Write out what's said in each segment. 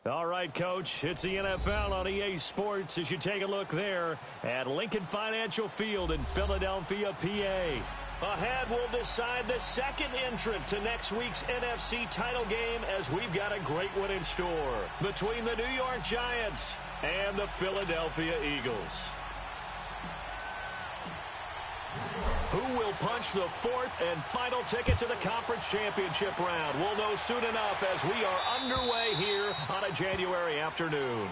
All right, Coach, it's the NFL on EA Sports as you take a look there at Lincoln Financial Field in Philadelphia, PA. Ahead, we'll decide the second entrant to next week's NFC title game as we've got a great one in store between the New York Giants and the Philadelphia Eagles. Who will punch the fourth and final ticket to the conference championship round? We'll know soon enough as we are underway here on a January afternoon.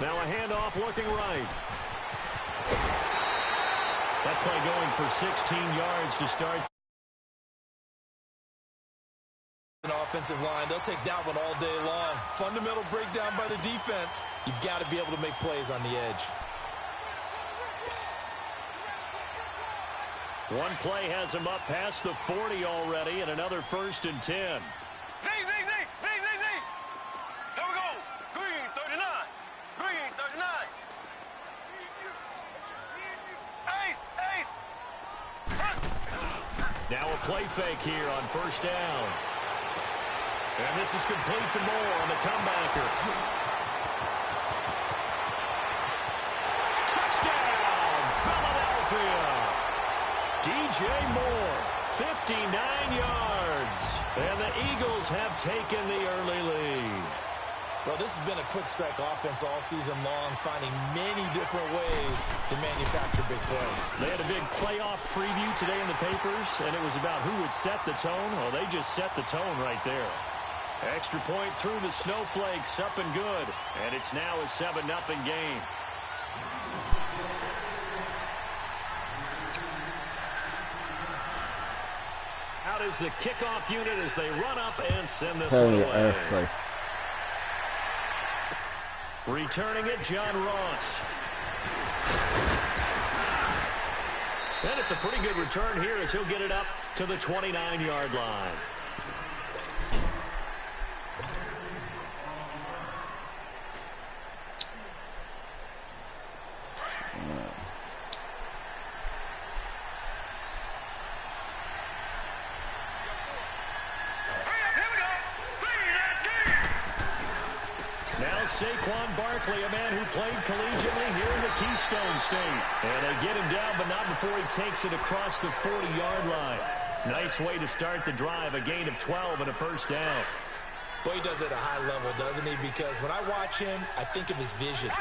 Now a handoff looking right. That play going for 16 yards to start. An offensive line, they'll take that one all day long. Fundamental breakdown by the defense. You've got to be able to make plays on the edge. One play has him up past the 40 already, and another 1st and 10. Now a play fake here on 1st down. And this is complete to Moore on the comebacker. Touchdown, Philadelphia. DJ Moore, 59 yards. And the Eagles have taken the early lead. Well, this has been a quick strike offense all season long, finding many different ways to manufacture big plays. They had a big playoff preview today in the papers, and it was about who would set the tone. Well, they just set the tone right there. Extra point through the snowflakes, up and good. And it's now a 7-0 game. Out is the kickoff unit as they run up and send this one away. Returning it, John Ross. And it's a pretty good return here as he'll get it up to the 29-yard line. Saquon Barkley, a man who played collegiately here in the Keystone State. And they get him down, but not before he takes it across the 40-yard line. Nice way to start the drive, a gain of 12 and a 1st down. Boy, he does it at a high level, doesn't he? Because when I watch him, I think of his vision.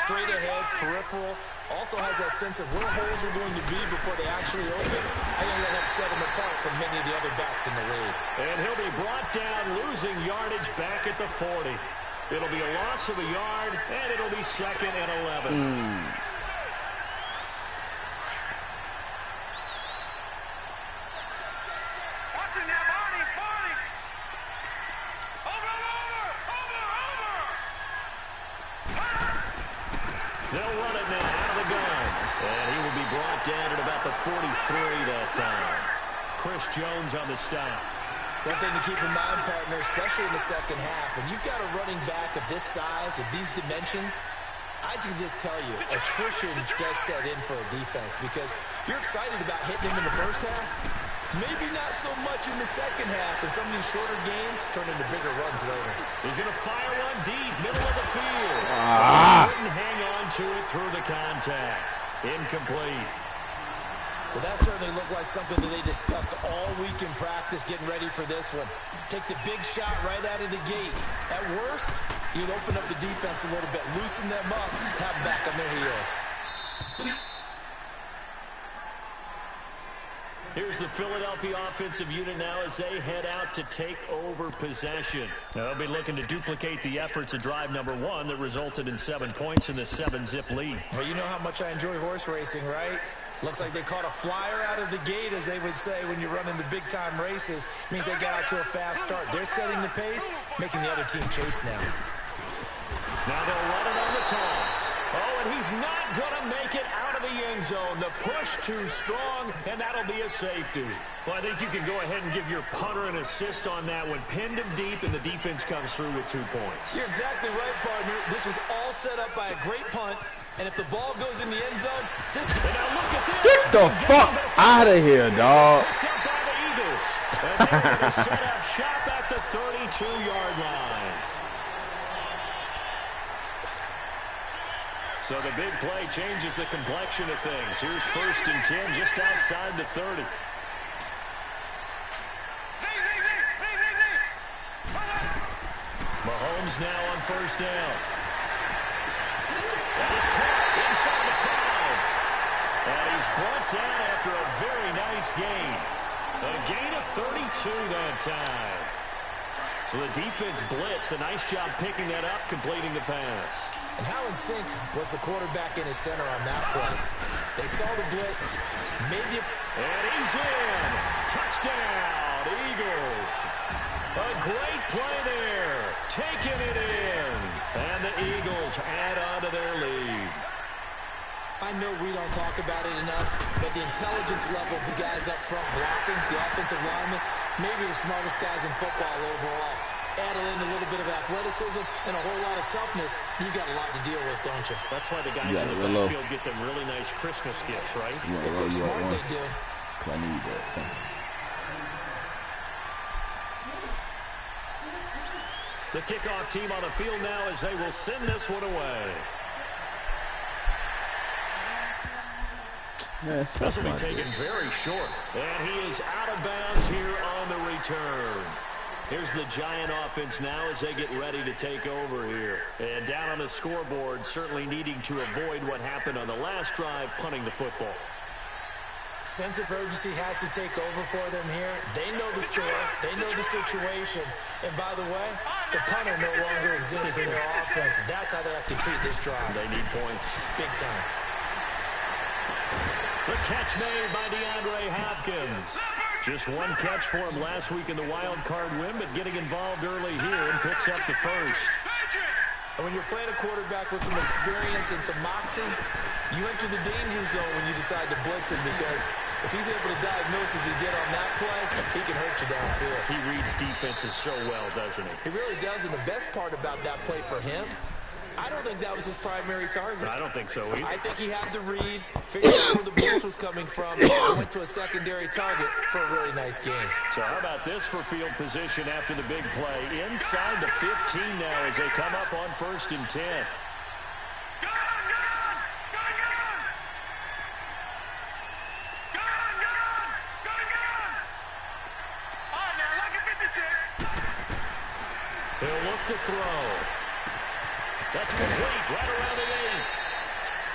Straight ahead, peripheral. Also has that sense of where holes are going to be before they actually open. I think that helps set him apart from many of the other backs in the league. And he'll be brought down, losing yardage back at the 40. It'll be a loss of a yard, and it'll be 2nd and 11. Watching that, Barney. Over. They'll run it now out of the gun. And he will be brought down at about the 43 that time. Chris Jones on the stop. One thing to keep in mind, partner, especially in the second half, when you've got a running back of this size, of these dimensions, I can just tell you, attrition does set in for a defense because you're excited about hitting him in the first half, Maybe not so much in the second half, and some of these shorter gains turn into bigger runs later. He's going to fire one deep, middle of the field. Couldn't hang on to it through the contact. Incomplete. Well, that certainly looked like something that they discussed all week in practice getting ready for this one. Take the big shot right out of the gate. At worst, you'd open up the defense a little bit, loosen them up, have them back on their heels. Here's the Philadelphia offensive unit now as they head out to take over possession. They'll be looking to duplicate the efforts of drive number 1 that resulted in 7 points in the 7-zip lead. Well, you know how much I enjoy horse racing, right? Looks like they caught a flyer out of the gate, as they would say when you're running the big-time races. Means they got out to a fast start. They're setting the pace, making the other team chase now. Now they'll run it on the toss. Oh, and he's not going to make it out of the end zone. The push too strong, and that'll be a safety. Well, I think you can go ahead and give your punter an assist on that one. Pinned him deep, and the defense comes through with 2 points. You're exactly right, partner. This was all set up by a great punt, and if the ball goes in the end zone, this... And now look at this. Get the fuck out of here, dog. Picked up by the Eagles. And they're going to set up shop at the 32-yard line. So the big play changes the complexion of things. Here's 1st and 10 just outside the 30. Mahomes now on 1st down. That is caught inside the 5. And he's brought down after a very nice gain. A gain of 32 that time. So the defense blitzed. A nice job picking that up, completing the pass. And how in sync was the quarterback in his center on that play? They saw the blitz, made the... And he's in. Touchdown, Eagles. A great play there. Taking it in. And the Eagles add on to their lead. I know we don't talk about it enough, but the intelligence level of the guys up front blocking, the offensive linemen, maybe the smartest guys in football overall. Add in a little bit of athleticism and a whole lot of toughness, you got a lot to deal with, don't you? That's why the guys in the backfield get them really nice Christmas gifts, right? If they're smart, they do. I need that. The kickoff team on the field now as they will send this one away. This will be taken very short. And he is out of bounds here on the return. Here's the Giant offense now as they get ready to take over here. And down on the scoreboard, certainly needing to avoid what happened on the last drive, punting the football. Sense of urgency has to take over for them here. They know the score. They know the situation. And by the way, the punter no longer exists for their offense. That's how they have to treat this drive. They need points. Big time. The catch made by DeAndre Hopkins. Just one catch for him last week in the wild card win, but getting involved early here and picks up the first. And when you're playing a quarterback with some experience and some moxie, you enter the danger zone when you decide to blitz him, because if he's able to diagnose as he did on that play, he can hurt you downfield. He reads defenses so well, doesn't he? He really does, and the best part about that play for him, I don't think that was his primary target. I don't think so either. I think he had the read, figured out where the blitz was coming from, and went to a secondary target for a really nice game. So how about this for field position after the big play? Inside the 15 now as they come up on 1st and 10. He'll look to throw. That's complete, right around the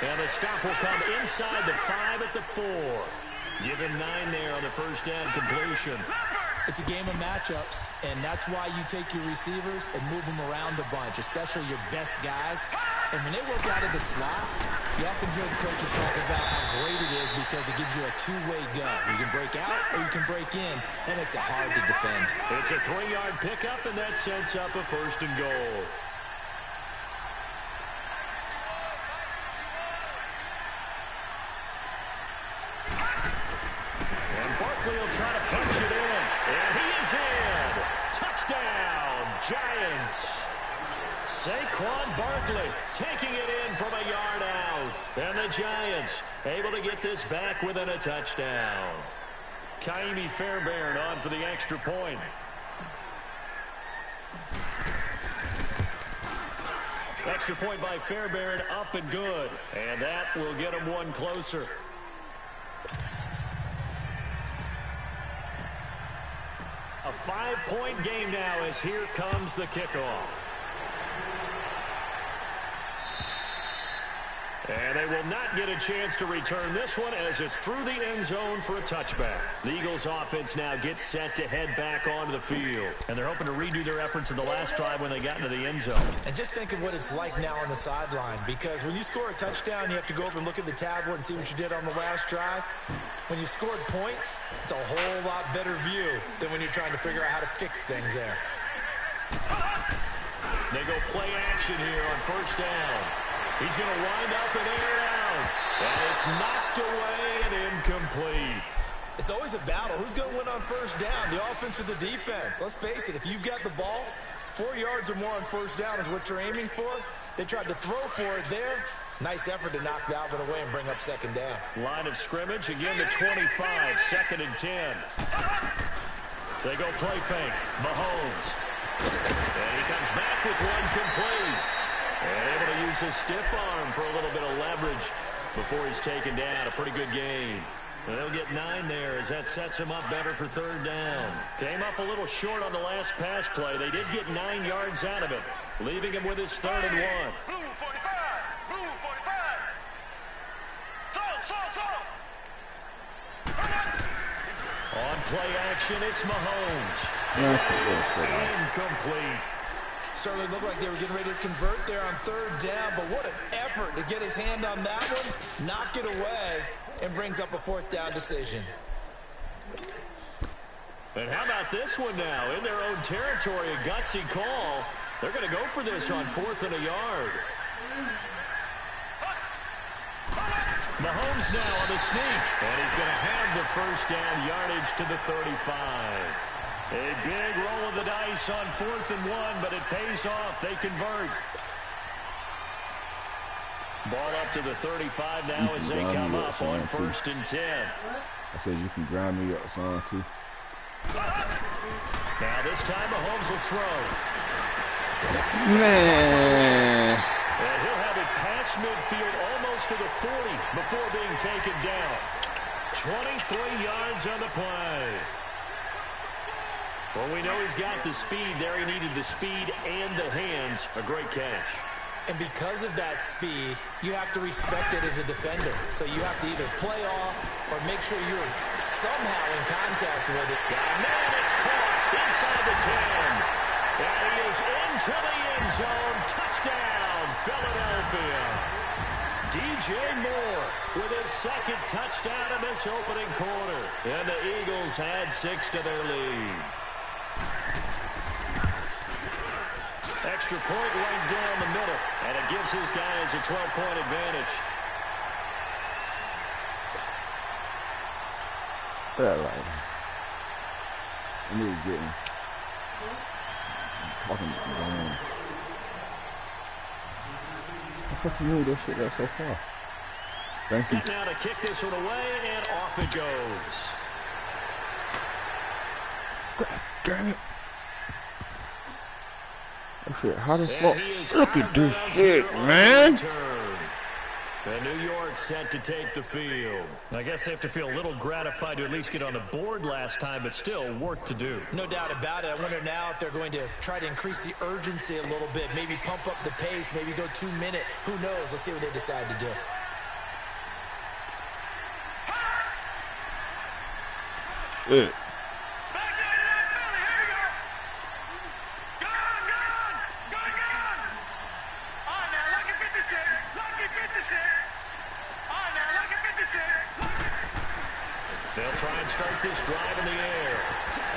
8. And the stop will come inside the 5 at the 4. Give him 9 there on the first down completion. It's a game of matchups, and that's why you take your receivers and move them around a bunch, especially your best guys. And when they work out of the slot, you often hear the coaches talk about how great it is because it gives you a two-way go. You can break out or you can break in. That makes it hard to defend. It's a 3-yard pickup, and that sets up a 1st and goal. He'll try to punch it in, and he is in. Touchdown, Giants. Saquon Barkley taking it in from a yard out. And the Giants able to get this back within a touchdown. Kaimi Fairbairn on for the extra point. Extra point by Fairbairn, up and good. And that will get him one closer. A 5-point game now as here comes the kickoff. And they will not get a chance to return this one as it's through the end zone for a touchback. The Eagles offense now gets set to head back onto the field. And they're hoping to redo their efforts in the last drive when they got into the end zone. And just think of what it's like now on the sideline, because when you score a touchdown, you have to go over and look at the tablet and see what you did on the last drive. When you scored points, it's a whole lot better view than when you're trying to figure out how to fix things there. They go play action here on first down. He's going to wind up and air it out. And it's knocked away and incomplete. It's always a battle. Who's going to win on first down, the offense or the defense? Let's face it, if you've got the ball, 4 yards or more on first down is what you're aiming for. They tried to throw for it there. Nice effort to knock that one away and bring up second down. Line of scrimmage, again to 25, second and 10. They go play fake. Mahomes. And he comes back with one complete. And able to use his stiff arm for a little bit of leverage before he's taken down. A pretty good gain. And they'll get 9 there as that sets him up better for third down. Came up a little short on the last pass play. They did get 9 yards out of it, leaving him with his 3rd and 1. Blue 45. Blue 45. On play action, it's Mahomes. Incomplete. Certainly looked like they were getting ready to convert there on third down, but what an effort to get his hand on that one, knock it away, and brings up a 4th down decision. And how about this one now? In their own territory, a gutsy call. They're going to go for this on 4th and a yard. Mahomes now on the sneak, and he's going to have the first down yardage to the 35. A big roll of the dice on 4th and 1, but it pays off. They convert. Ball up to the 35 now as they come up on 1st and 10. I said you can grind me up some too. Now this time Mahomes will throw. Man. And he'll have it past midfield almost to the 40 before being taken down. 23 yards on the play. Well, we know he's got the speed there. He needed the speed and the hands. A great catch. And because of that speed, you have to respect it as a defender. So you have to either play off or make sure you're somehow in contact with it. Man, it's caught inside the 10. And he is into the end zone. Touchdown, Philadelphia. DJ Moore with his 2nd touchdown in this opening quarter. And the Eagles had 6 to their lead. Extra point right down the middle, and it gives his guys a 12-point advantage. That right. I need to get him. Fucking man. How the fuck you knew that shit got so far? Thank you. Set now to kick this one away, and off it goes. God damn it. Oh shit, how the fuck? Look at this shit, man. And New York set to take the field. I guess they have to feel a little gratified to at least get on the board last time, but still work to do. No doubt about it. I wonder now if they're going to try to increase the urgency a little bit, maybe pump up the pace, maybe go 2-minute. Who knows? Let's see what they decide to do. Yeah. They'll try and start this drive in the air.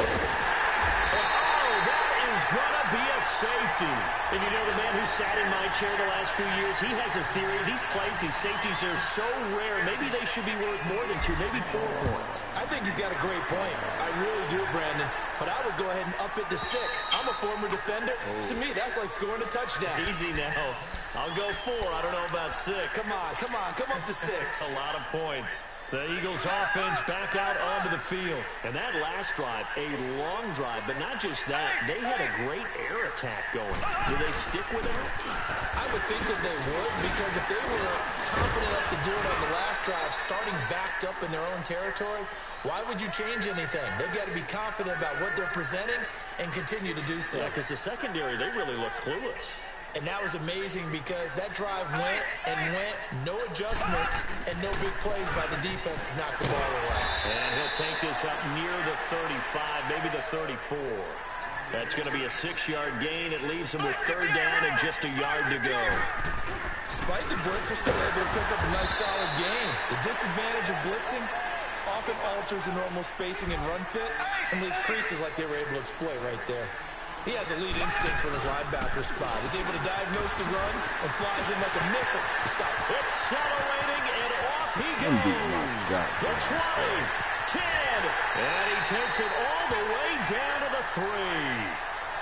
Oh, that is going to be a safety. And you know, the man who sat in my chair the last few years, he has a theory. These plays, these safeties are so rare. Maybe they should be worth more than 2, maybe 4 points. I think he's got a great point. I really do, Brandon. But I would go ahead and up it to 6. I'm a former defender. To me, that's like scoring a touchdown. Easy now. I'll go 4. I don't know about 6. Come on, come up to 6. A lot of points. The Eagles offense back out onto the field. And that last drive, a long drive, but not just that. They had a great air attack going. Do they stick with that? I would think that they would, because if they were confident enough to do it on the last drive, starting backed up in their own territory, why would you change anything? They've got to be confident about what they're presenting and continue to do so. Yeah, because the secondary, they really look clueless. And that was amazing because that drive went and went, no adjustments, and no big plays by the defense to knock the ball away. And he'll take this up near the 35, maybe the 34. That's going to be a 6-yard gain. It leaves him with 3rd down and just a yard to go. Despite the blitz, they're still able to pick up a nice solid gain. The disadvantage of blitzing often alters the normal spacing and run fits and leaves creases like they were able to exploit right there. He has elite instincts from his linebacker spot. He's able to diagnose the run and flies in like a missile to stop it. Accelerating, and off he goes. The 20, 10, and he takes it all the way down to the 3.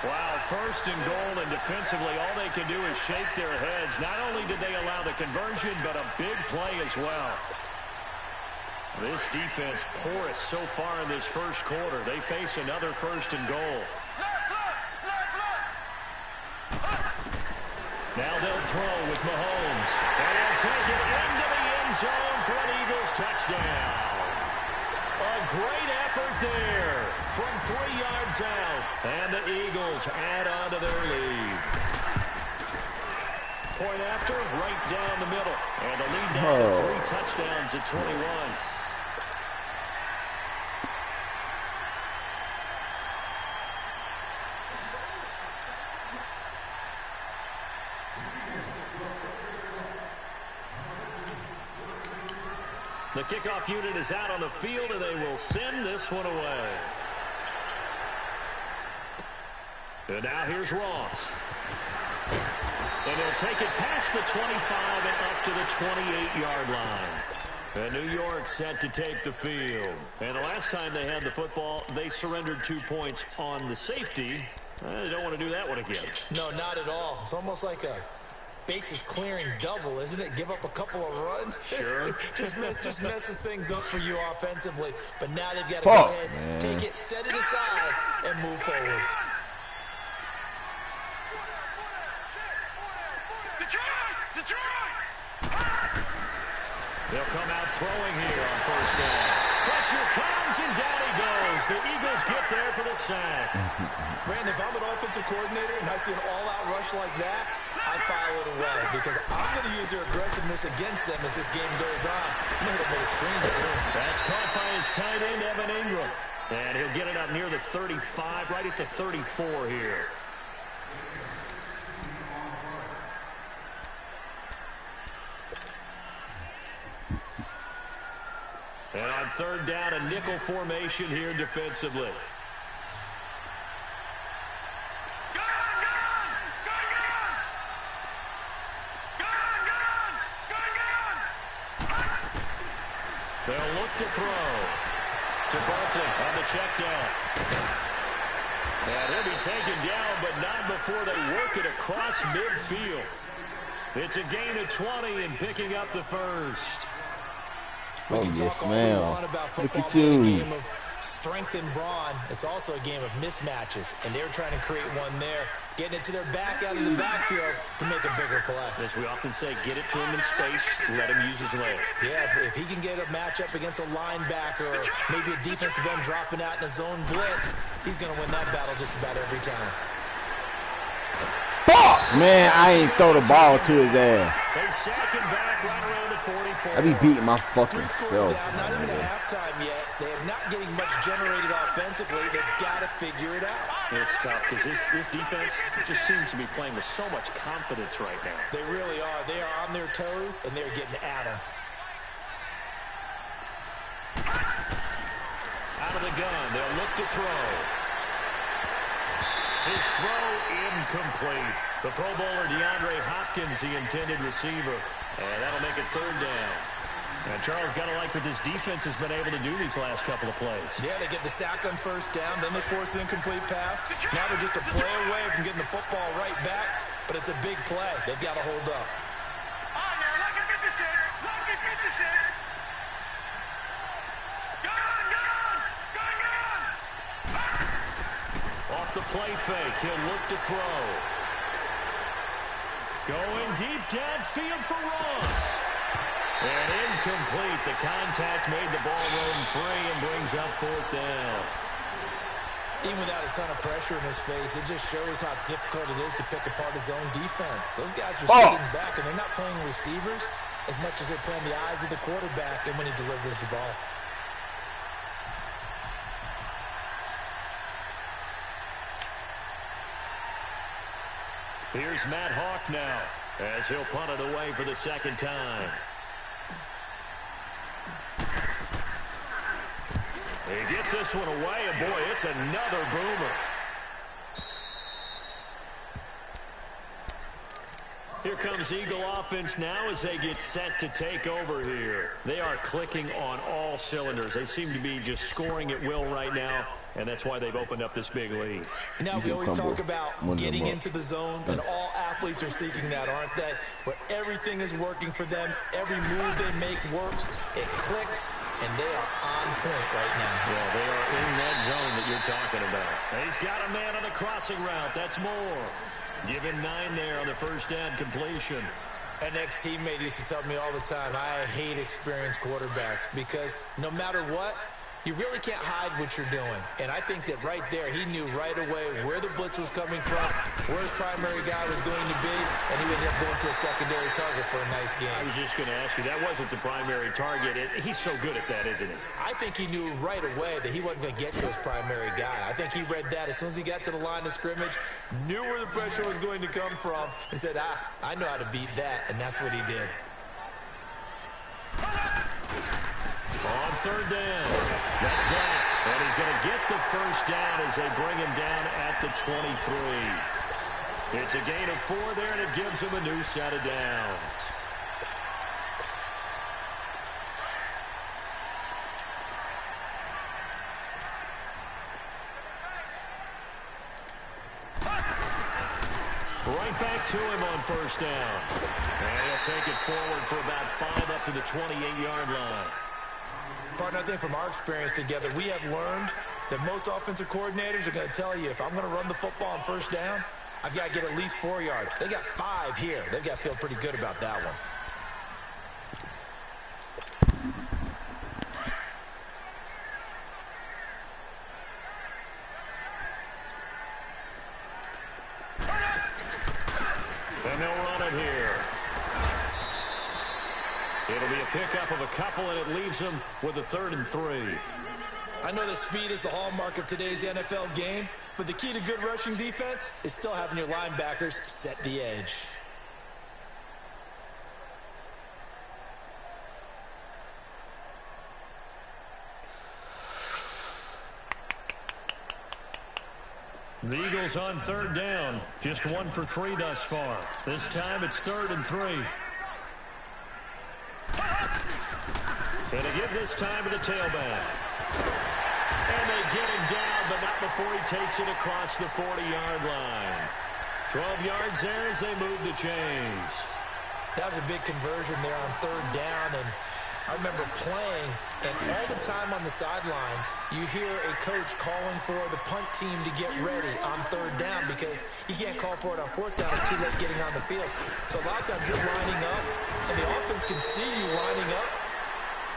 Wow, 1st and goal, and defensively, all they can do is shake their heads. Not only did they allow the conversion, but a big play as well. This defense porous so far in this first quarter. They face another 1st and goal. Now they'll throw with Mahomes. And he'll take it into the end zone for an Eagles touchdown. A great effort there from 3 yards out. And the Eagles add on to their lead. Point after, right down the middle. And the lead down to 3 touchdowns at 21. The kickoff unit is out on the field, and they will send this one away. And now here's Ross. And he'll take it past the 25 and up to the 28-yard line. And New York set to take the field. And the last time they had the football, they surrendered 2 points on the safety. They don't want to do that one again. No, not at all. It's almost like a bases clearing double, isn't it? Give up a couple of runs. Sure. just messes things up for you offensively. But now they've got to go ahead, take it, set it aside, and move forward. They'll come out throwing here on 1st down. Pressure comes, and down he goes. The Eagles get there for the sack. Brandon, if I'm an offensive coordinator and I see an all-out rush like that, I file it away because I'm going to use their aggressiveness against them as this game goes on. I'm going to hit them with a screen soon. That's caught by his tight end, Evan Ingram. And he'll get it up near the 35, right at the 34 here. And on 3rd down, a nickel formation here defensively. They'll look to throw to Barkley on the check down. And he'll be taken down, but not before they work it across midfield. It's a gain of 20 and picking up the 1st. We can talk all we want about football being a game of strength and brawn. It's also a game of mismatches, and they're trying to create one there, getting it to their back out of the backfield to make a bigger play. As we often say, get it to him in space, let him use his leg. Yeah, if he can get a matchup against a linebacker or maybe a defensive end dropping out in a zone blitz, he's going to win that battle just about every time. Fuck! Man, I ain't throw the ball to his ass. They sack him back right around the 44. I be beating my fucking 3 self. scores down, not even at halftime yet. They are not getting much generated offensively. They've got to figure it out. It's tough because this defense just seems to be playing with so much confidence right now. They really are. They are on their toes, and they're getting at them. Out of the gun, they'll look to throw. His throw incomplete. The Pro Bowler DeAndre Hopkins, the intended receiver. And that'll make it 3rd down. And Charles, got to like what this defense has been able to do these last couple of plays. Yeah, they get the sack on 1st down, then they force an incomplete pass. Now they're just a play away from getting the football right back, but it's a big play. They've got to hold up. Off the play fake, he'll look to throw. Going deep downfield for Ross. And incomplete. The contact made the ball roam free and brings up 4th down. Even without a ton of pressure in his face, it just shows how difficult it is to pick apart his own defense. Those guys are sitting back, and they're not playing receivers as much as they're playing the eyes of the quarterback and when he delivers the ball. Here's Matt Hawk now as he'll punt it away for the 2nd time. He gets this one away, and boy, it's another boomer. Here comes Eagle offense now as they get set to take over here. They are clicking on all cylinders. They seem to be just scoring at will right now, and that's why they've opened up this big lead. Now, we always talk about getting into the zone, and all athletes are seeking that, aren't they? Where everything is working for them, every move they make works, it clicks, and they are on point right now. Well, they are in that zone that you're talking about. He's got a man on the crossing route. That's Moore. Give him 9 there on the first down completion. An ex-teammate used to tell me all the time, I hate experienced quarterbacks because no matter what, you really can't hide what you're doing. And I think that right there, he knew right away where the blitz was coming from, where his primary guy was going to be, and he would end up going to a secondary target for a nice game. I was just going to ask you, that wasn't the primary target. He's so good at that, isn't he? I think he knew right away that he wasn't going to get to his primary guy. I think he read that as soon as he got to the line of scrimmage, knew where the pressure was going to come from, and said, I know how to beat that, and that's what he did. On 3rd down, that's Black, and he's going to get the first down as they bring him down at the 23. It's a gain of 4 there, and it gives him a new set of downs. Right back to him on 1st down. And he'll take it forward for about 5 up to the 28-yard line. Partner, I think from our experience together, we have learned that most offensive coordinators are going to tell you, if I'm going to run the football on 1st down, I've got to get at least 4 yards. They got 5 here. They've got to feel pretty good about that one. And they'll run it here. It'll be a pickup of a couple, and it leaves them with a 3rd and 3. I know that speed is the hallmark of today's NFL game, but the key to good rushing defense is still having your linebackers set the edge. The Eagles on 3rd down. Just 1 for 3 thus far. This time it's 3rd and 3. And they give this time to the tailback. And they get him down, but not before he takes it across the 40-yard line. 12 yards there as they move the chains. That was a big conversion there on 3rd down, and I remember playing, and all the time on the sidelines, you hear a coach calling for the punt team to get ready on 3rd down because you can't call for it on 4th down. It's too late getting on the field. So a lot of times you're lining up, and the offense can see you lining up.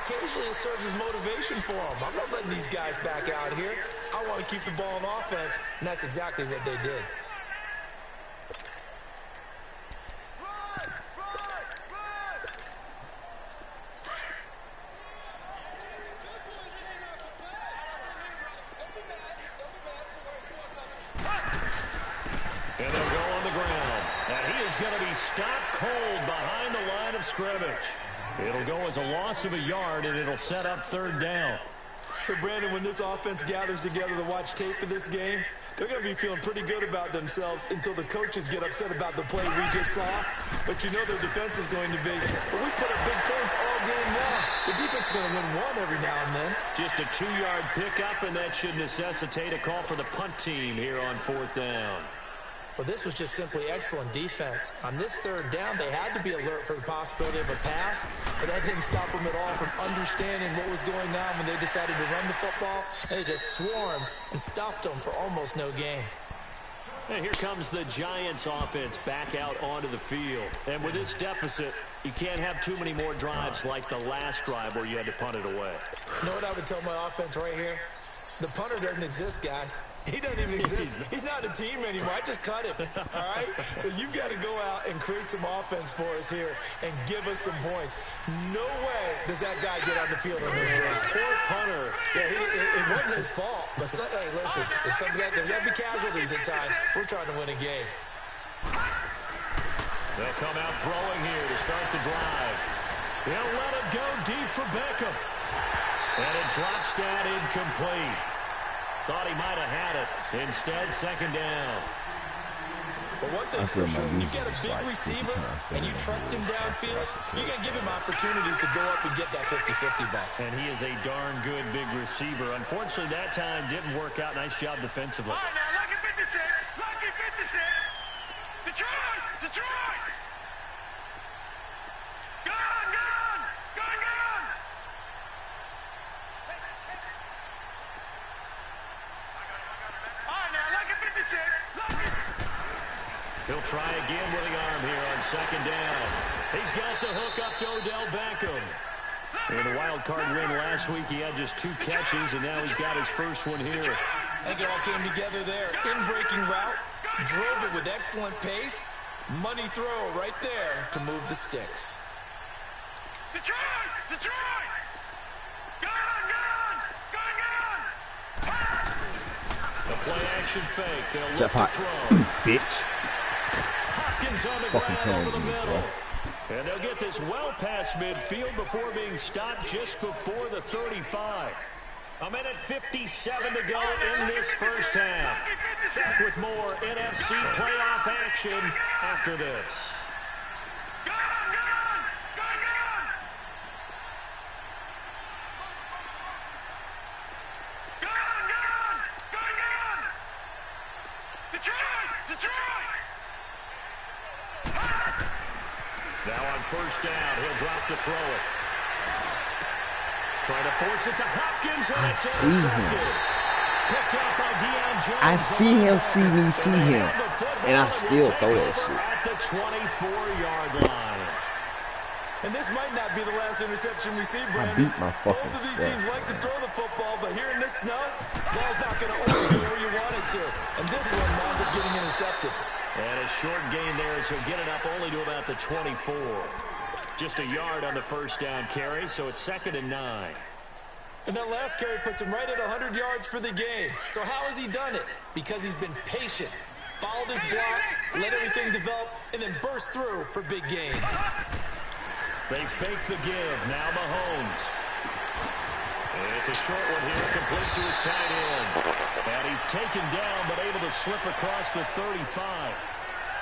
Occasionally it serves as motivation for them. I'm not letting these guys back out here. I want to keep the ball on offense, and that's exactly what they did. And they'll go on the ground. And he is going to be stopped cold behind the line of scrimmage. It'll go as a loss of a yard, and it'll set up 3rd down. So, Brandon, when this offense gathers together to watch tape for this game, they're going to be feeling pretty good about themselves until the coaches get upset about the play we just saw. But you know their defense is going to be. But we put up big points all game long. The defense is going to win one every now and then. Just a 2-yard pickup, and that should necessitate a call for the punt team here on 4th down. Well, this was just simply excellent defense. On this third down, they had to be alert for the possibility of a pass, but that didn't stop them at all from understanding what was going on when they decided to run the football, and they just swarmed and stopped them for almost no gain. And here comes the Giants offense back out onto the field. And with this deficit, you can't have too many more drives like the last drive where you had to punt it away. You know what I would tell my offense right here? The punter doesn't exist, guys. He doesn't even exist. He's not a team anymore. I just cut him, all right? So you've got to go out and create some offense for us here and give us some points. No way does that guy get on the field on this drive. Poor punter. Yeah, it wasn't his fault. But, hey, listen, there's got to be casualties at times. We're trying to win a game. They'll come out throwing here to start the drive. They'll let it go deep for Beckham. And it drops down incomplete. Thought he might have had it. Instead, second down. But one thing's for sure, when you get a big receiver and you trust him downfield, you got to give him opportunities to go up and get that 50-50 ball. And he is a darn good big receiver. Unfortunately, that time didn't work out. Nice job defensively. All right, now, lucky 56. Lucky 56. Detroit! Detroit! Gone! Gone! Gone! Gone! All right, now, lucky 56. Lucky. He'll try again with the arm here on second down. He's got the hook up to Odell Beckham. In the wild card win last week, he had just 2 catches, and now he's got his first one here. I think it all came together there. In-breaking route, drove it with excellent pace. Money throw right there to move the sticks. Detroit! Detroit! Gone! Gone! Gone! Gone! The play-action fake. They'll look Jetpack. to throw. Bitch. Hopkins on the Fucking ground over the killing me, middle. bro. And they'll get this well past midfield before being stopped just before the 35. A minute 57 to go in this first half. Back with more NFC playoff action after this. Gone! Gone! Gone! Gone! Gone! Gone! Gone! Gone! Detroit! Detroit! Now on first down, he'll drop to throw it. Trying to force it to Hopkins, and it's intercepted. Picked up by Deion Jones. I see him, see me, see him, and I still throw that shit. At the 24-yard line. And this might not be the last interception we see, Brandon. I beat my fucking Both of these teams like to man. throw the football, but here in this snow, ball's not going to always go where you want it to. And this one winds up getting intercepted. And a short gain there as he'll get it up only to about the 24. Just a yard on the first down carry, so it's 2nd and 9. And that last carry puts him right at 100 yards for the game. So how has he done it? Because he's been patient, followed his blocks, let everything develop, and then burst through for big gains. They fake the give. Now Mahomes. It's a short one here, complete to his tight end. And he's taken down, but able to slip across the 35.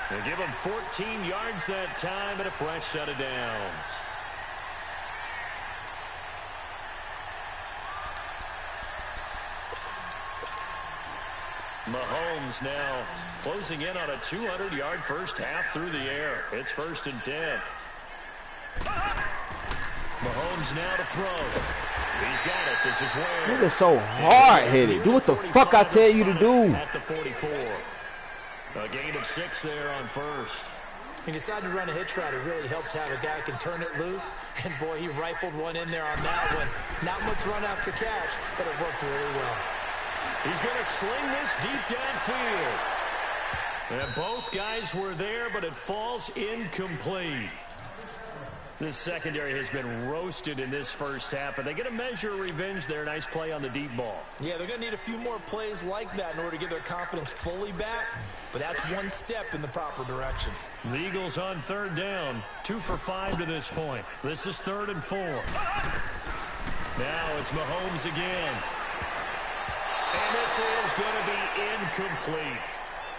They give him 14 yards that time and a fresh set of downs. Mahomes now closing in on a 200-yard first half through the air. It's 1st and 10. Mahomes now to throw. He's got it. This is where. Nigga so hard-headed. Do what the fuck I tell you to do. At the 44. A gain of 6 there on first. He decided to run a hitch route. It really helped to have a guy who can turn it loose. And, boy, he rifled one in there on that one. Not much run after catch, but it worked really well. He's going to sling this deep downfield. And both guys were there, but it falls incomplete. This secondary has been roasted in this first half, but they get a measure of revenge there. Nice play on the deep ball. Yeah, they're going to need a few more plays like that in order to get their confidence fully back, but that's one step in the proper direction. The Eagles on 3rd down, 2 for 5 to this point. This is 3rd and 4. Now it's Mahomes again. And this is going to be incomplete.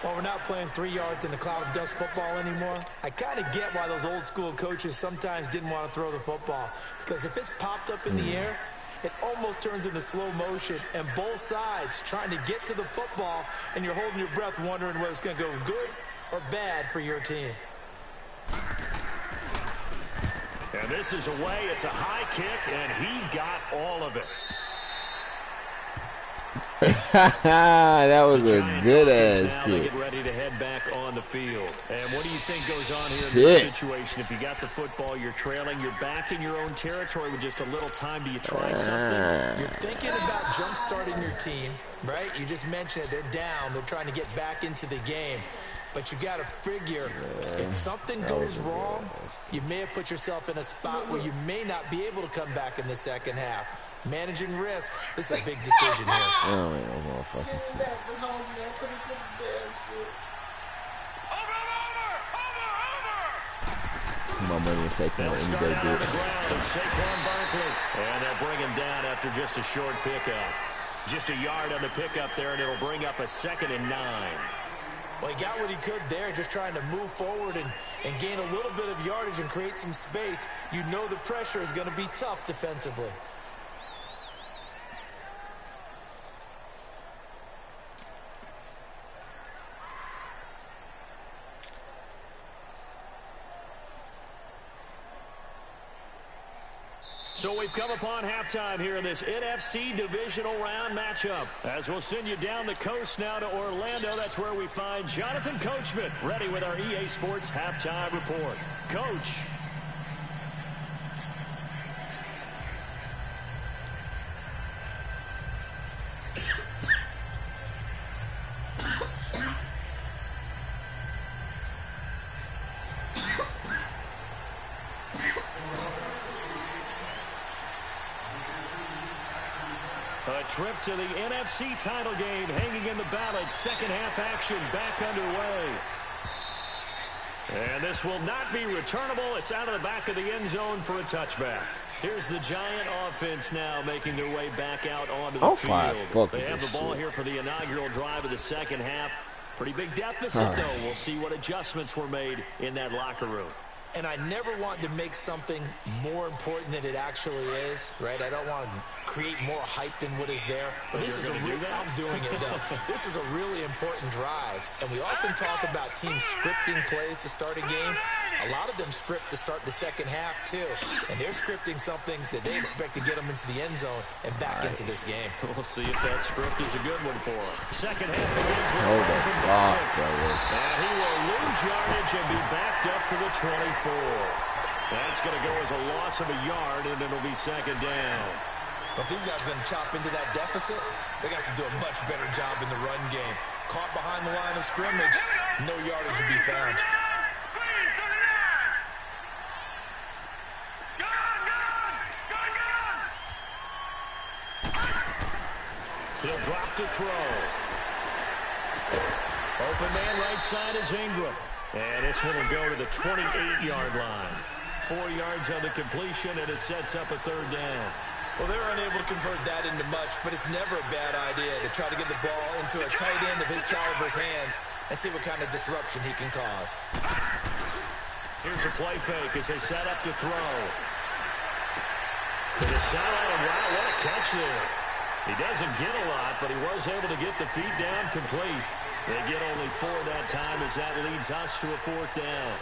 Well, we're not playing 3 yards in the cloud of dust football anymore. I kind of get why those old school coaches sometimes didn't want to throw the football. Because if it's popped up in the air, it almost turns into slow motion. And both sides trying to get to the football, and you're holding your breath wondering whether it's going to go good or bad for your team. And this is away. It's a high kick, and he got all of it. That was a good-ass kick. They get ready to head back on the field. And what do you think goes on here in this situation? If you got the football, you're trailing, you're back in your own territory with just a little time. Do you try something? You're thinking about jump-starting your team, right? You just mentioned it. They're down. They're trying to get back into the game. But you got to figure, if something goes wrong, you may have put yourself in a spot where you may not be able to come back in the second half. Managing risk, this is a big decision here. Oh, man, fucking shit. My money is Saquon any day, dude. And they'll bring him down after just a short pickup. Just a yard on the pickup there, and it'll bring up a 2nd and 9. Well, he got what he could there, just trying to move forward and gain a little bit of yardage and create some space. You know the pressure is going to be tough defensively. So we've come upon halftime here in this NFC divisional round matchup. As we'll send you down the coast now to Orlando, that's where we find Jonathan Coachman ready with our EA Sports halftime report. Coach. A trip to the NFC title game hanging in the balance. Second half action back underway. And this will not be returnable. It's out of the back of the end zone for a touchback. Here's the Giant offense now making their way back out onto the field. They have the ball here for the inaugural drive of the second half. Pretty big deficit, though. We'll see what adjustments were made in that locker room. And I never want to make something more important than it actually is, right? I don't want to create more hype than what is there. But this is I'm doing it, though. This is a really important drive. And we often talk about teams scripting plays to start a game. A lot of them script to start the second half, too. And they're scripting something that they expect to get them into the end zone and back into this game. We'll see if that script is a good one for them. Second half begins with and he will lose yardage and be backed up to the 24. That's going to go as a loss of a yard, and it'll be second down. But these guys are going to chop into that deficit. They got to do a much better job in the run game. Caught behind the line of scrimmage, no yardage to be found. He'll drop to throw. Open man right side is Ingram. And this one will go to the 28-yard line. 4 yards on the completion, and it sets up a third down. Well, they're unable to convert that into much, but it's never a bad idea to try to get the ball into a tight end of his caliber's hands and see what kind of disruption he can cause. Here's a play fake as they set up to throw. To the sideline, wow, what a catch there. He doesn't get a lot, but he was able to get the feet down complete. They get only 4 that time as that leads us to a fourth down.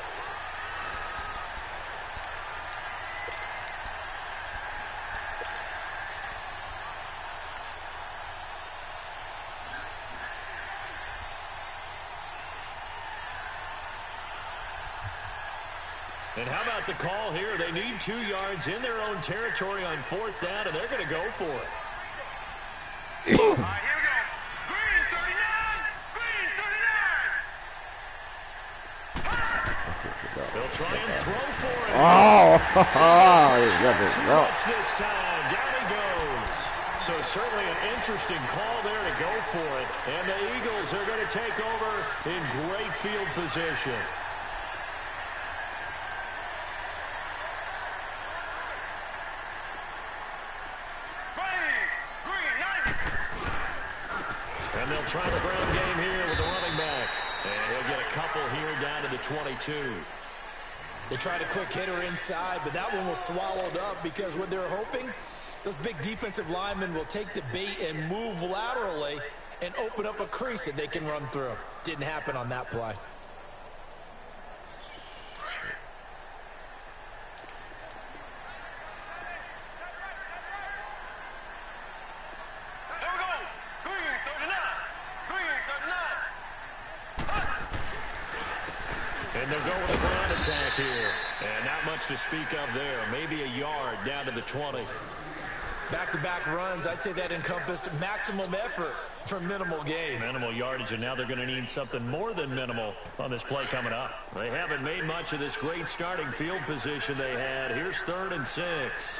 And how about the call here? They need 2 yards in their own territory on fourth down, and they're going to go for it. Here we go. Green 39. Green 39. They'll try and throw for it. Too much this time. Down he goes. So certainly an interesting call there to go for it. And the Eagles are going to take over in great field position. And they'll try the ground game here with the running back. And he'll get a couple here down to the 22. They tried a quick hitter inside, but that one was swallowed up because what they're hoping, those big defensive linemen will take the bait and move laterally and open up a crease that they can run through. Didn't happen on that play. And they'll go with a ground attack here. And not much to speak of there. Maybe a yard down to the 20. Back-to-back runs, I'd say that encompassed maximum effort for minimal gain. Minimal yardage, and now they're going to need something more than minimal on this play coming up. They haven't made much of this great starting field position they had. Here's 3rd and 6.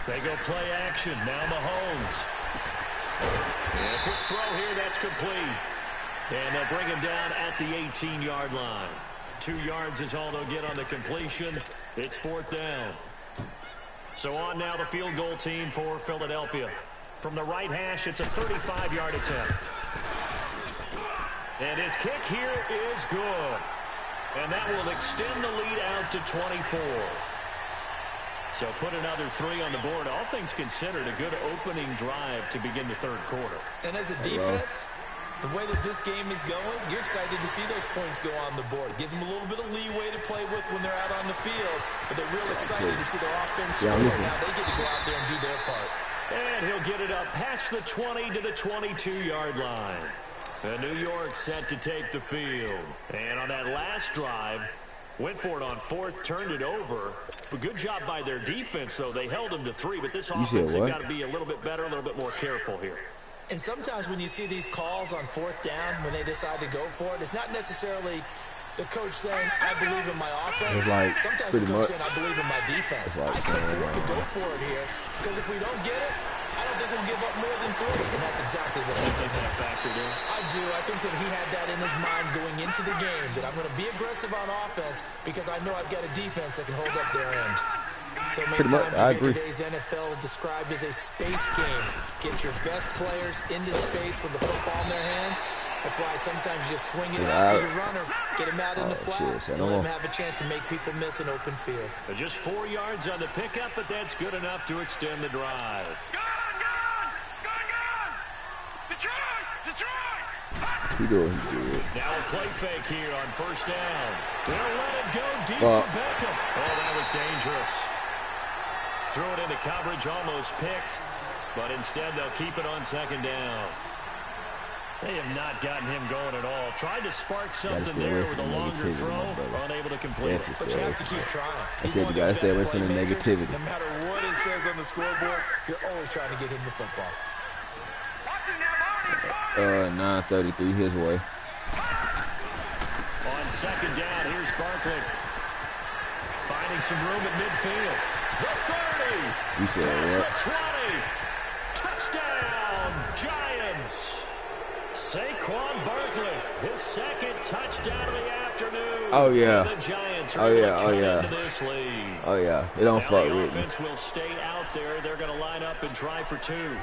They go play action. Now Mahomes. And a quick throw here. That's complete. And they'll bring him down at the 18-yard line. 2 yards is all they'll get on the completion. It's 4th down. So on now the field goal team for Philadelphia. From the right hash, it's a 35-yard attempt. And his kick here is good. And that will extend the lead out to 24. So put another 3 on the board. All things considered, a good opening drive to begin the 3rd quarter. And as a defense, the way that this game is going, you're excited to see those points go on the board. Gives them a little bit of leeway to play with when they're out on the field, but they're real excited to see their offense score. Now they get to go out there and do their part. And he'll get it up past the 20 to the 22-yard line. And New York set to take the field. And on that last drive, went for it on 4th, turned it over. A good job by their defense, though. They held them to 3, but this offense has got to be a little bit better, a little bit more careful here. And sometimes when you see these calls on 4th down, when they decide to go for it, it's not necessarily the coach saying, I believe in my offense. Like, sometimes the coach saying, I believe in my defense. Like I can afford to go for it here, because if we don't get it, I don't think we'll give up more than 3. And that's exactly what he did. That factored in. I do. I think that he had that in his mind going into the game, that I'm going to be aggressive on offense because I know I've got a defense that can hold up their end. So many times you hear today's NFL described as a space game. Get your best players into space with the football in their hands. That's why sometimes you just swing it out to your runner, get him out in the flat, to let him have a chance to make people miss an open field. Just 4 yards on the pickup, but that's good enough to extend the drive. He do what he do. Now a play fake here on 1st down. They'll let it go deep for Beckham. Oh, that was dangerous. Threw it into coverage, almost picked, but instead they'll keep it on 2nd down. They have not gotten him going at all. Tried to spark something there with a longer throw, unable to complete it. But you have to keep trying. I said you gotta stay away from the negativity. No matter what it says on the scoreboard, you're always trying to get him the football. 9:33 his way. On 2nd down, here's Barkley. Finding some room at midfield. The 30. You said what? The 20. Touchdown, Giants. Saquon Barkley, his 2nd touchdown of the afternoon. Oh, yeah. The Giants Oh, yeah. into this lead. Oh, yeah. They don't fuck the with me. offense will stay out there. They're going to line up and try for 2.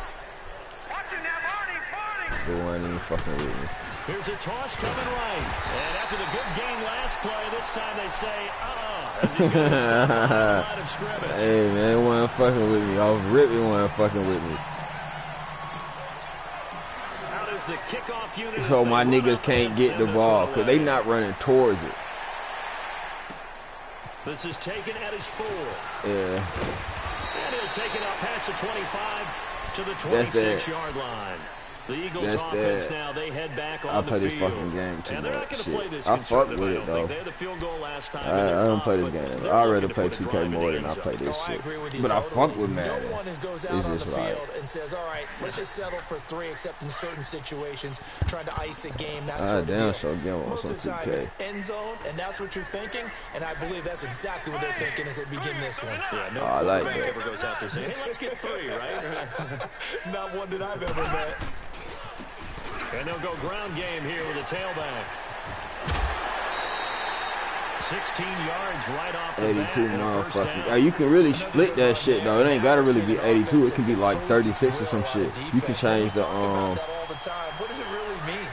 They weren't even fucking with me. Here's a toss coming right. And after the good game last play, this time they say, as he's going to step on the line of scrimmage. Hey, man, they weren't fucking with me. Off rip, they weren't fucking with me. How does the kickoff unit So my niggas can't get the ball because they not running towards it. This is taken at his 4. Yeah. And he'll take it up past the 25 to the 26-yard line. The Eagles offense now, they head back on the field. I play this fucking game too much. I fuck with it, though. They had the field goal last time. I don't play this game. I'd rather play 2K more than I play this shit. But I fuck with Madden. No one goes out on the field and says, all right, let's just settle for 3, except in certain situations, trying to ice a game, that sort of deal. Most of the time, it's end zone, and that's what you're thinking, and I believe that's exactly what they're thinking as they begin this one. Yeah, no I like that. ever goes out there saying, hey, let's get 3, right? Not one that I've ever met. And they'll go ground game here with a tailback. 16 yards right off the 82 bat. motherfucker. You can really split that shit, though. It ain't got to really be 82. It can be like 36 or some shit. You can change the all the time. What does it really mean?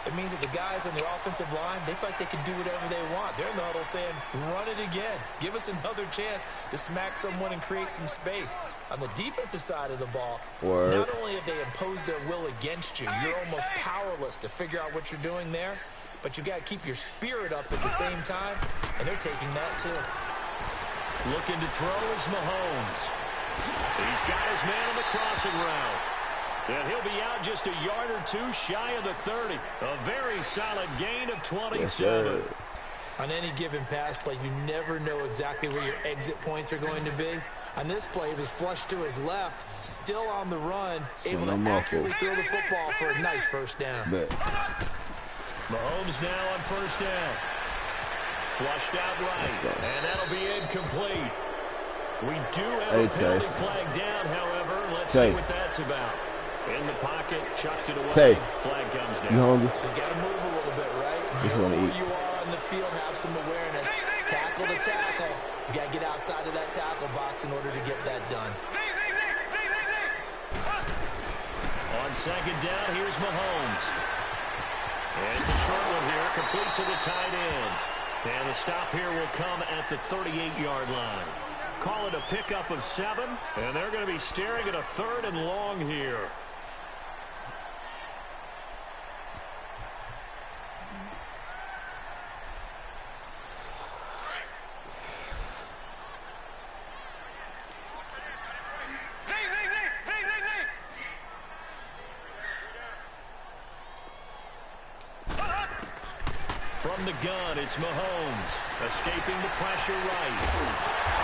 It means that the guys on the offensive line, they feel like they can do whatever they want. They're in the huddle saying, run it again. Give us another chance to smack someone and create some space. On the defensive side of the ball, not only have they imposed their will against you, you're almost powerless to figure out what you're doing there, but you got to keep your spirit up at the same time, and they're taking that too. Looking to throw is Mahomes. He's got his man on the crossing route. And he'll be out just a yard or two shy of the 30. A very solid gain of 27. Yes, on any given pass play, you never know exactly where your exit points are going to be. On this play, he was flushed to his left, still on the run, able to accurately throw the football for a nice first down. Mahomes now on first down. Flushed out right, and that'll be incomplete. We do have a penalty flag down, however. Let's see what that's about. In the pocket, chucked it away. Flag comes down. You hungry? So you got to move a little bit, right? Just want to eat. You are on the field, have some awareness. Tackle to tackle. You got to get outside of that tackle box in order to get that done. On second down, here's Mahomes. And it's a short one here, complete to the tight end. And the stop here will come at the 38-yard line. Call it a pickup of 7, and they're going to be staring at a 3rd and long here. From the gun, it's Mahomes. Escaping the pressure right.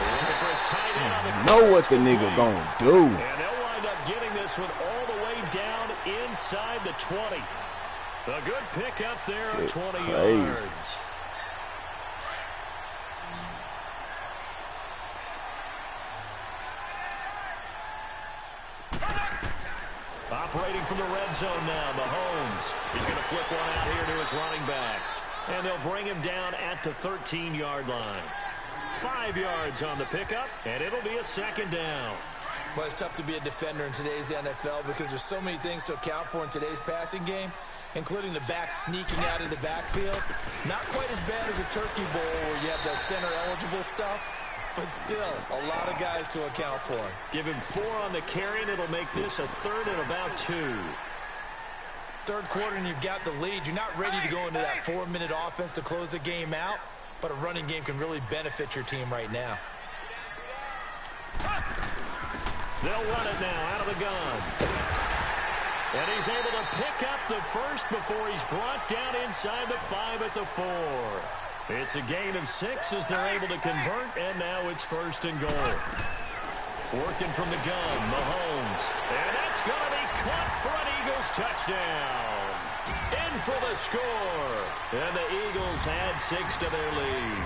Looking for his tight end on the know what the nigga gonna do. And they'll wind up getting this one all the way down inside the 20. A good pick up there at 20 yards. Operating from the red zone now, Mahomes. He's going to flip one out here to his running back. And they'll bring him down at the 13-yard line. 5 yards on the pickup, and it'll be a second down. Well, it's tough to be a defender in today's NFL because there's so many things to account for in today's passing game, including the back sneaking out of the backfield. Not quite as bad as a turkey bowl where you have the center-eligible stuff, but still a lot of guys to account for. Give him 4 on the carry, and it'll make this a 3rd and about 2. Third quarter and you've got the lead. You're not ready to go into that 4-minute offense to close the game out, but a running game can really benefit your team right now. They'll run it now out of the gun. And he's able to pick up the first before he's brought down inside the 5 at the 4. It's a gain of 6 as they're able to convert, and now it's 1st and goal. Working from the gun, Mahomes. And that's going to be caught for an Eagles touchdown. In for the score. And the Eagles add 6 to their lead.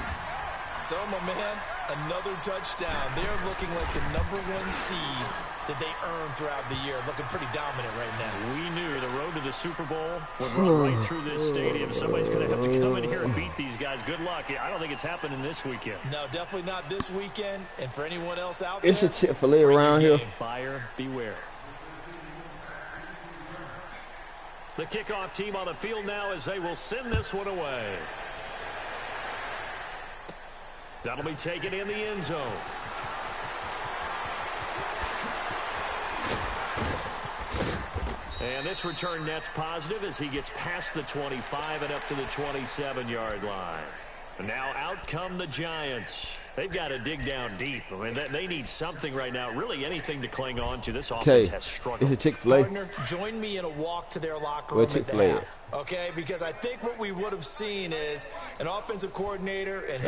So, my man, another touchdown. They're looking like the #1 seed that they earned throughout the year. Looking pretty dominant right now. We knew the road to the Super Bowl would run right through this stadium. Somebody's going to have to come in here and beat these guys. Good luck. I don't think it's happening this weekend. No, definitely not this weekend. And for anyone else out there, it's a Chick-fil-A around here. Buyer beware. The kickoff team on the field now as they will send this one away. That'll be taken in the end zone. And this return net's positive as he gets past the 25 and up to the 27-yard line. And now out come the Giants. They've got to dig down deep. I mean, they need something right now, really anything to cling on to. This offense has struggled. It's a Chick-fil-A. Partner, join me in a walk to their locker room at the half. Okay, because I think what we would have seen is an offensive coordinator and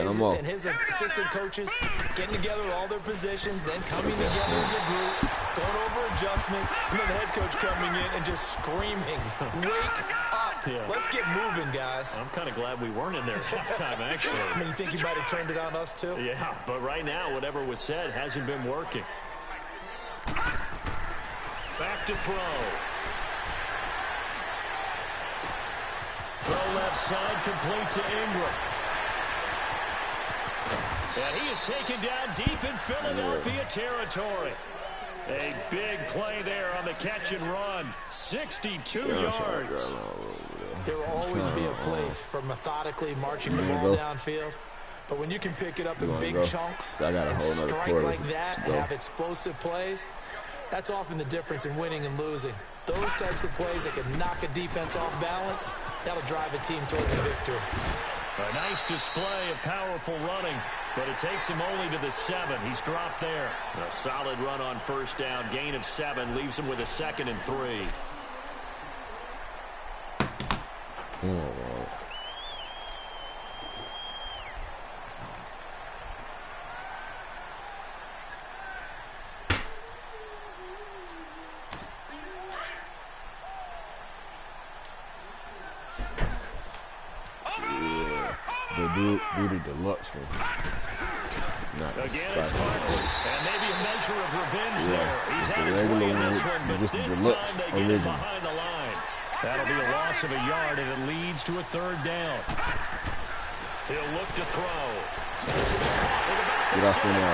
his assistant coaches getting together all their positions, then coming together as a group, going over adjustments, and then the head coach coming in and just screaming, "Wake up! Yeah. Let's get moving, guys." I'm kind of glad we weren't in there at halftime, actually. I mean, you think you might have turned it on us, too? Yeah, but right now, whatever was said hasn't been working. Back to throw. Throw left side, complete to Ingram. And he is taken down deep in Philadelphia territory. A big play there on the catch and run. 62 yards. There will always be a place for methodically marching the ball downfield. But when you can pick it up in big chunks and strike like that and have explosive plays, that's often the difference in winning and losing. Those types of plays that can knock a defense off balance, that'll drive a team towards a victory. A nice display of powerful running. But it takes him only to the 7. He's dropped there. A solid run on first down. Gain of 7 leaves him with a 2nd and 3. Do the deluxe one. Again, it's Barkley, and maybe a measure of revenge there. He's had his way in this one, but this time they get him behind the line. That'll be a loss of a yard, and it leads to a 3rd down. He'll look to throw. Get off me now.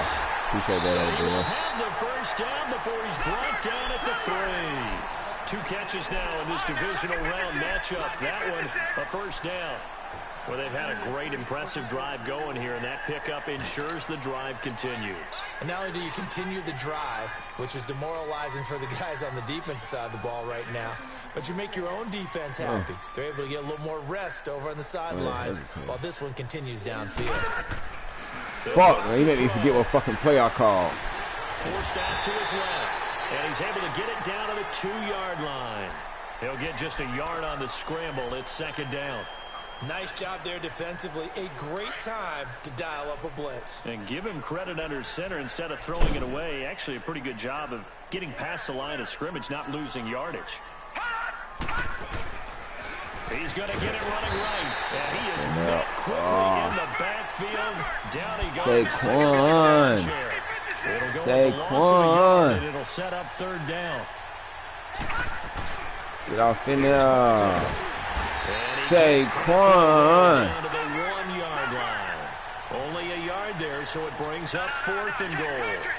Appreciate that, He will have the first down before he's brought down at the 3. 2 catches now in this divisional round matchup. That one, a first down. Well, they've had a great, impressive drive going here, and that pickup ensures the drive continues. And not only do you continue the drive, which is demoralizing for the guys on the defensive side of the ball right now, but you make your own defense happy. They're able to get a little more rest over on the sidelines while this one continues downfield. Fuck, man, you made me forget what fucking play I called. Forced out to his left, and he's able to get it down to the 2-yard line. He'll get just a yard on the scramble. It's 2nd down. Nice job there defensively. A great time to dial up a blitz. And give him credit under center instead of throwing it away. Actually, a pretty good job of getting past the line of scrimmage, not losing yardage. He's going to get it running right. And he is met quickly in the backfield. Down he goes. Saquon. It'll go as a loss of a yard, and it'll set up 3rd down. Get off in there. Saquon. Down to the 1-yard line. Only a yard there, so it brings up 4th and goal.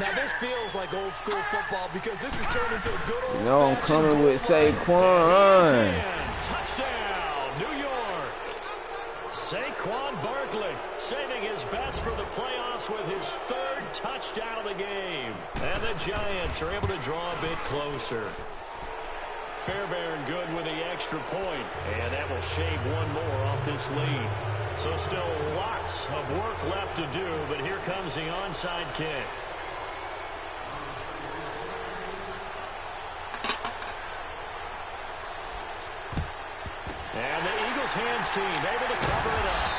Now this feels like old school football because this has turned into a good old. No, I'm coming with Saquon. Touchdown, New York. Saquon Barkley saving his best for the playoffs with his 3rd touchdown of the game. And the Giants are able to draw a bit closer. Fairbairn good with the extra point, and that will shave one more off this lead. So still lots of work left to do, but here comes the onside kick. And the Eagles hands team able to cover it up.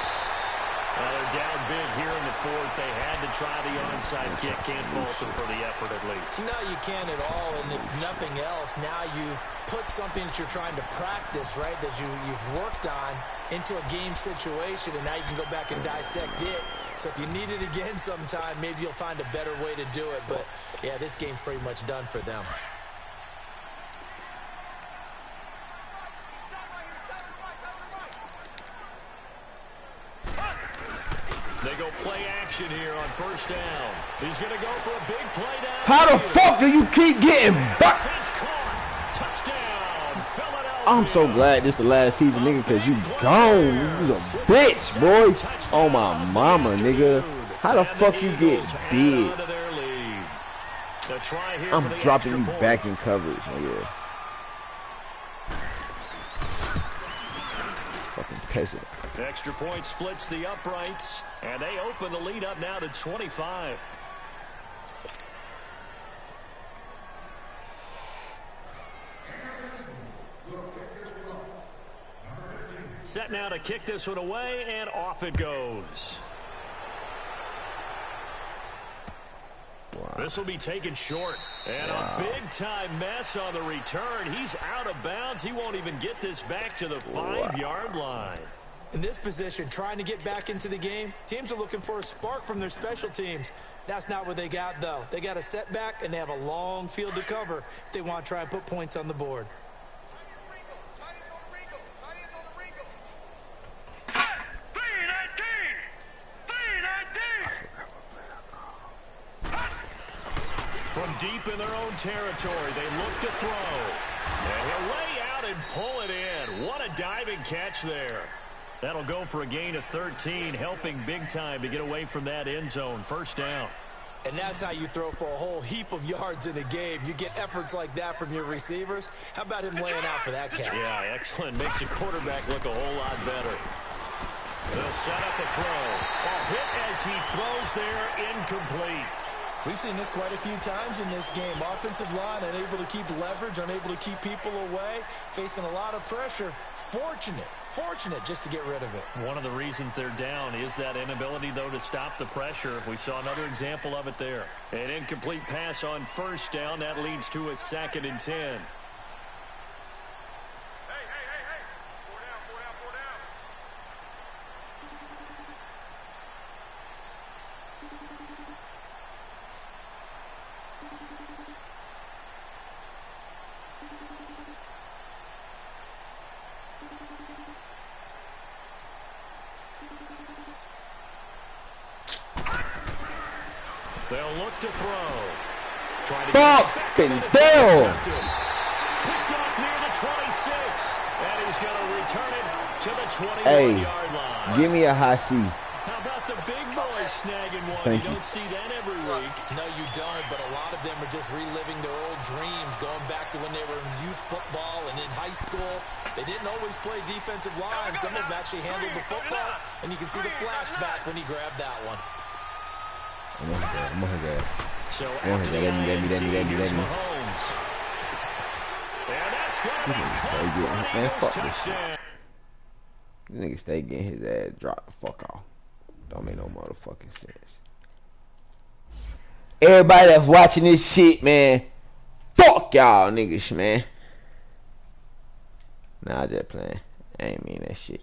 They're down big here in the 4th. They had to try the onside kick. Can't fault them for the effort at least. No, you can't at all. And if nothing else, now you've put something that you're trying to practice, right, that you've worked on into a game situation, and now you can go back and dissect it. So if you need it again sometime, maybe you'll find a better way to do it. But, yeah, this game's pretty much done for them. They go play action here on first down. He's going to go for a big play down. How the fuck do you keep getting butt? Touchdown, Philadelphia. I'm so glad this the last season, nigga, because you gone. You was a bitch, boy. Oh, my mama, nigga. How the fuck you get dead? I'm dropping you back in coverage, nigga. Fucking peasant. Extra point splits the uprights, and they open the lead up now to 25. Set now to kick this one away, and off it goes. Wow. This will be taken short, and a big-time mess on the return. He's out of bounds. He won't even get this back to the 5-yard line. In this position, trying to get back into the game, teams are looking for a spark from their special teams. That's not what they got, though. They got a setback, and they have a long field to cover if they want to try and put points on the board. From deep in their own territory, they look to throw. And he'll lay out and pull it in. What a diving catch there. That'll go for a gain of 13, helping big time to get away from that end zone. First down. And that's how you throw for a whole heap of yards in the game. You get efforts like that from your receivers. How about him laying out for that catch? Yeah, excellent. Makes the quarterback look a whole lot better. They'll set up a throw. A hit as he throws there, incomplete. We've seen this quite a few times in this game. Offensive line unable to keep leverage, unable to keep people away, facing a lot of pressure. Fortunate just to get rid of it. One of the reasons they're down is that inability, though, to stop the pressure. We saw another example of it there. An incomplete pass on first down. That leads to a 2nd and 10. They'll look to throw. Try to fucking down. Picked off near the 26. And he's going to return it to the 21-yard line. Give me a high C. How about the big boys snagging one? Thank you you. Don't see that every week. No, you don't, but a lot of them are just reliving their old dreams, going back to when they were in youth football and in high school. They didn't always play defensive line. Some of them actually handled the football, and you can see the flashback when he grabbed that one. I'm on his ass. So Let after the me. here's Mahomes. And that's going to be caught. Man, fuck this Touchdown. This nigga stay getting his ass dropped the fuck off. Don't make no motherfucking sense. Everybody that's watching this shit, man, fuck y'all niggas, man. Nah, I just playing. I ain't mean that shit.